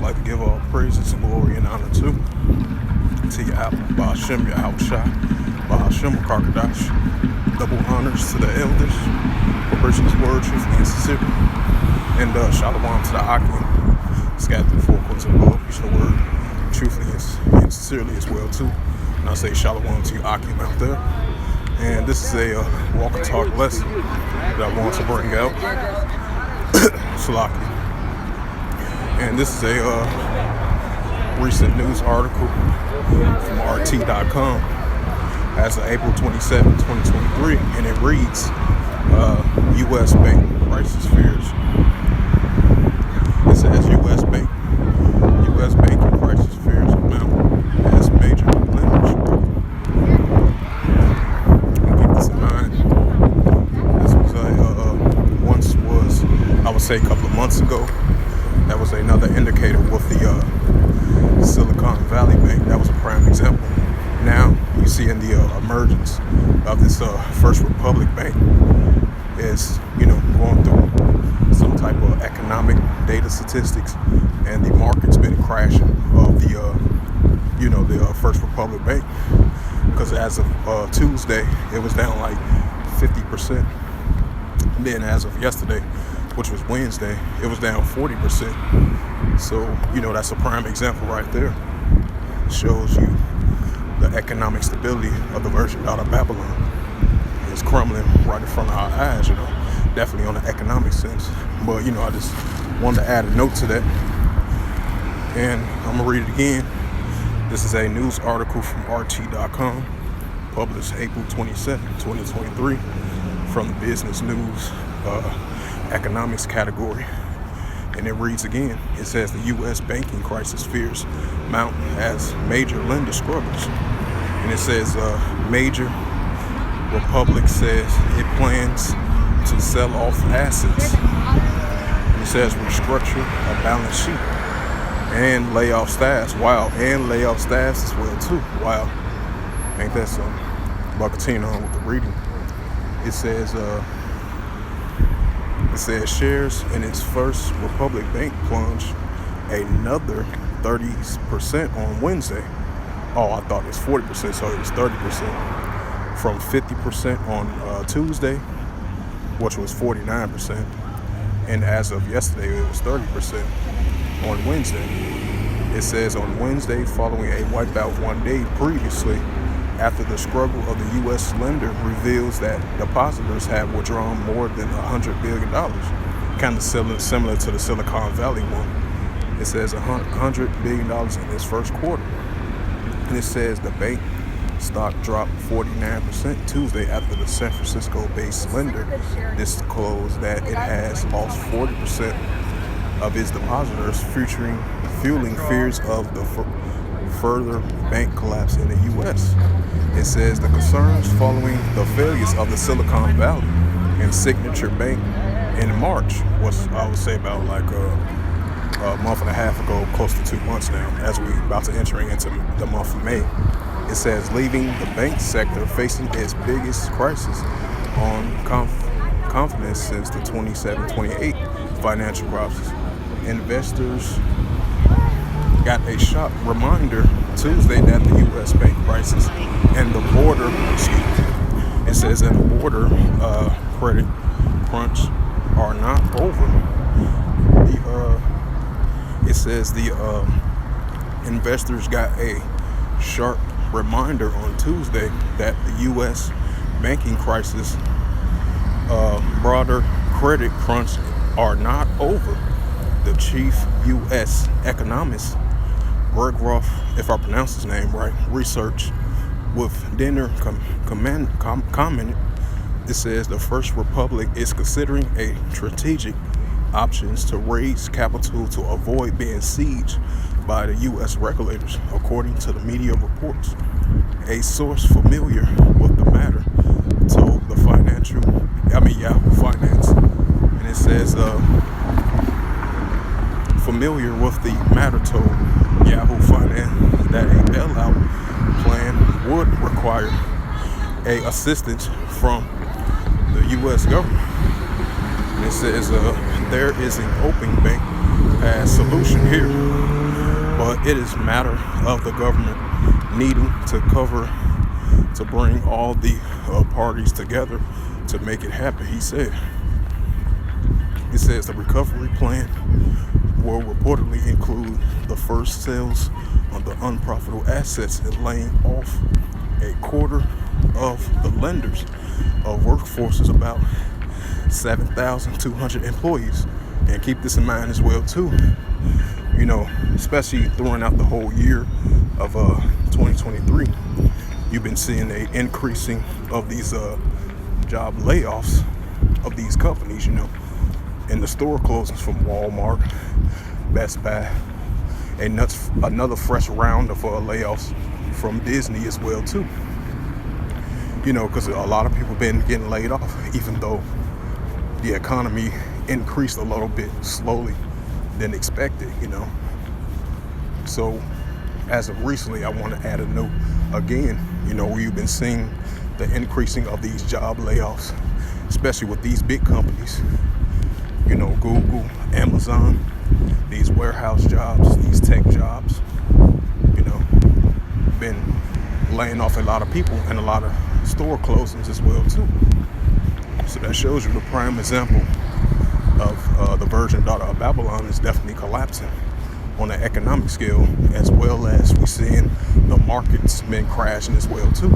like to give all praises and glory and honor to Yahweh, Ba'ashem, Yahweh Shai, Ba'ashem, Karkadash. Double honors to the elders for preaching his word truthfully and sincerely. And shalom to the Akim, scattered through the four corners of the globe, preaching the word truthfully and sincerely as well too. And I say shalom to you Akim out there. And this is a walk and talk lesson that I want to bring out. Salaki. And this is a recent news article from RT.com as of April 27, 2023, and it reads, U.S. bank crisis fears. It says U.S. banking crisis fears amount as major lenders struggle. Keep this in mind. This was I would say a couple of months ago. That was another indicator with the Silicon Valley Bank. That was a prime example. Now you see in the emergence of this First Republic Bank is, going through some type of economic data statistics, and the market's been crashing of the First Republic Bank, because as of Tuesday it was down like 50%. Then as of yesterday, which was Wednesday, it was down 40%. So that's a prime example right there. Shows you the economic stability of the version out of Babylon is crumbling right in front of our eyes, definitely on the economic sense. But, I just wanted to add a note to that. And I'm going to read it again. This is a news article from RT.com, published April 27, 2023, from the business news economics category. And it reads again. It says the U.S. banking crisis fears mount as major lender struggles. And it says Major Republic says it plans to sell off assets. And it says restructure a balance sheet and lay off staffs. Wow, and lay off staffs as well too. Wow, ain't that something? But continue on with the reading. It says shares in its First Republic Bank plunged another 30% on Wednesday. Oh, I thought it was 40%, so it was 30%. From 50% on Tuesday, which was 49%. And as of yesterday, it was 30% on Wednesday. It says on Wednesday, following a wipeout one day previously, after the struggle of the U.S. lender reveals that depositors have withdrawn more than $100 billion, kind of similar to the Silicon Valley one. It says $100 billion in its first quarter. And it says the bank stock dropped 49% Tuesday after the San Francisco-based lender disclosed that it has lost 40% of its depositors, fueling fears of the further bank collapse in the U.S. It says the concerns following the failures of the Silicon Valley and Signature Bank in March was, I would say, about like a month and a half ago, close to 2 months now, as we about to entering into the month of May. It says leaving the bank sector facing its biggest crisis on confidence since the 27-28 financial crisis. Investors got a shock reminder Tuesday that the U.S. bank crisis and the border, it says, and the border credit crunch are not over. It says the investors got a sharp reminder on Tuesday that the U.S. banking crisis, broader credit crunch are not over. The chief U.S. economist, Greg Roth, if I pronounce his name right, research with dinner commented. It says the First Republic is considering a strategic options to raise capital to avoid being sieged by the U.S. regulators, according to the media reports. A source familiar with the matter told the Yahoo Finance, and it says familiar with the matter told Yahoo Finance that a bailout plan would require a assistance from the U.S. government. And it says there is an open bank as solution here. But it is a matter of the government needing to bring all the parties together to make it happen. It says the recovery plan will reportedly include the first sales on the unprofitable assets and laying off a quarter of the lenders. Workforce is about 7,200 employees. And keep this in mind as well too. Especially throwing out the whole year of 2023, you've been seeing a increasing of these job layoffs of these companies, and the store closings from Walmart, Best Buy, and another fresh round of layoffs from Disney as well too. Because a lot of people been getting laid off, even though the economy increased a little bit slowly than expected. So as of recently, I want to add a note again. We've been seeing the increasing of these job layoffs, especially with these big companies. Google, Amazon, these warehouse jobs, these tech jobs. Been laying off a lot of people and a lot of store closings as well too. So that shows you the prime example of the virgin daughter of Babylon is definitely collapsing on an economic scale, as well as we're seeing the markets been crashing as well too.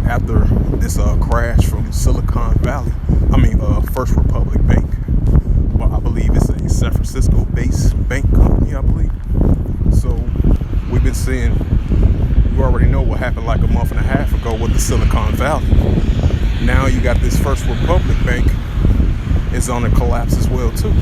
After this crash from Silicon Valley, First Republic Bank, I believe it's a San Francisco-based bank company, I believe. So we've been seeing, you already know what happened like a month and a half ago with the Silicon Valley. Now you got this First Republic Bank is on a collapse as well too.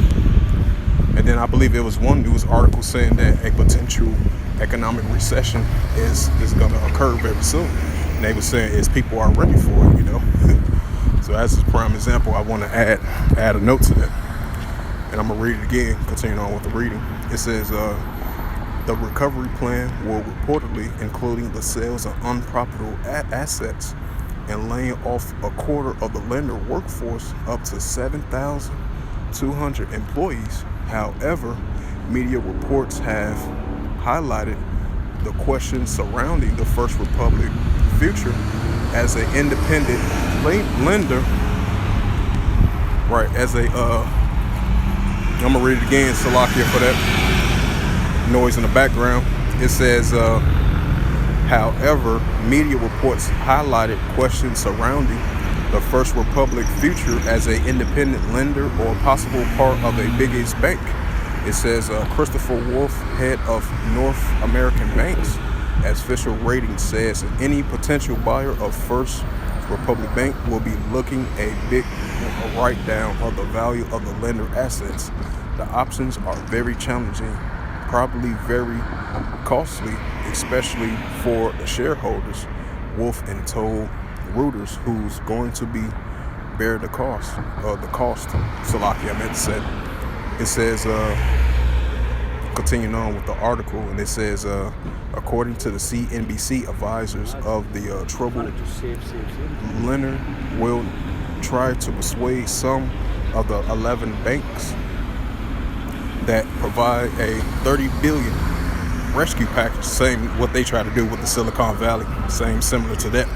And then I believe there was one news article saying that a potential economic recession is going to occur very soon. And they were saying is people are ready for it, So as a prime example, I want to add a note to that. And I'm going to read it again, continuing on with the reading. It says, the recovery plan will reportedly including the sales of unprofitable assets and laying off a quarter of the lender workforce, up to 7,200 employees. However, media reports have highlighted the questions surrounding the First Republic future as an independent lender. Right, I'm gonna read it again, Salakia, for that noise in the background. It says, however, media reports highlighted questions surrounding the First Republic future as an independent lender or possible part of a biggest bank. It says Christopher Wolf, head of North American Banks, as official rating says any potential buyer of First Republic Bank will be looking a big write down of the value of the lender assets. The options are very challenging, probably very costly, especially for the shareholders. Wolf and told Reuters who's going to be bear the cost. Salaki, I meant to say. It says, continuing on with the article, and it says, according to the CNBC advisors of the troubled lender will try to persuade some of the 11 banks that provide a $30 billion rescue package, same what they try to do with the Silicon Valley, similar to that.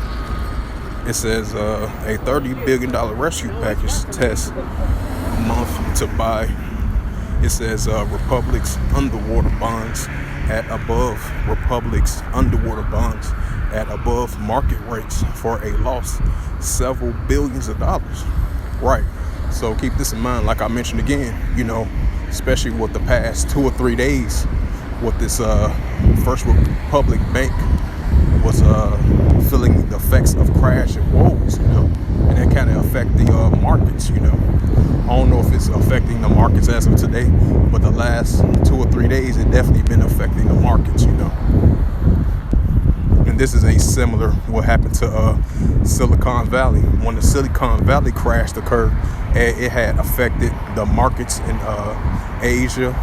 It says a $30 billion rescue package test month to buy. It says Republic's underwater bonds at above market rates for a loss several billions of dollars. Right. So keep this in mind, like I mentioned again, especially with the past 2 or 3 days with this First Republic Bank was feeling the effects of crash and woes, and that kind of affect the markets, I don't know if it's affecting the markets as of today, but the last 2 or 3 days, it definitely been affecting the markets, And this is a similar what happened to Silicon Valley. When the Silicon Valley crash occurred, it had affected the markets in Asia,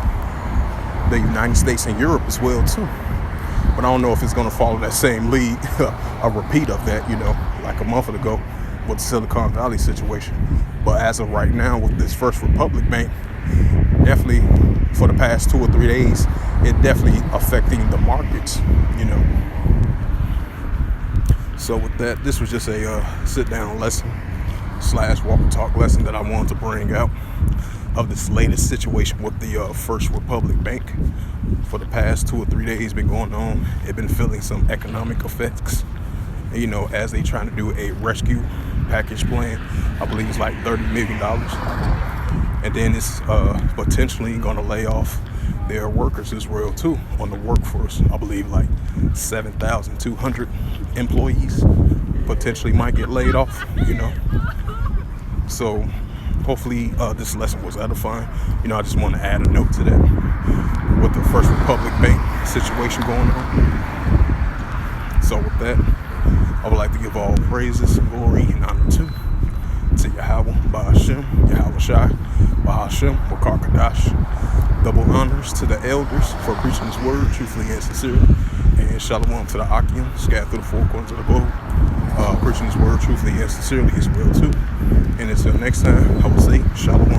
the United States, and Europe as well too. But I don't know if it's going to follow that same lead, a repeat of that, like a month ago with the Silicon Valley situation. But as of right now, with this First Republic Bank, definitely for the past 2 or 3 days, it definitely affecting the markets, you know. So with that, this was just a sit down lesson / walk and talk lesson that I wanted to bring out of this latest situation with the First Republic Bank. For the past 2 or 3 days been going on. It been feeling some economic effects, you know, as they trying to do a rescue package plan. I believe it's like $30 million. And then it's potentially going to lay off their workers as well too on the workforce. I believe like 7,200 employees potentially might get laid off, you know. So hopefully this lesson was edifying. You know, I just want to add a note to that with the First Republic Bank situation going on. So with that, I would like to give all praises, glory, and honor to Yahweh, Bahashem, Yahweh Shai, Bahashem, Wakar Kadash. Double honors to the elders for preaching this word truthfully and sincerely. And shalom to the Akim, scattered through the four corners of the globe, preaching this word truthfully and sincerely as well too. And until next time, I will say shalom.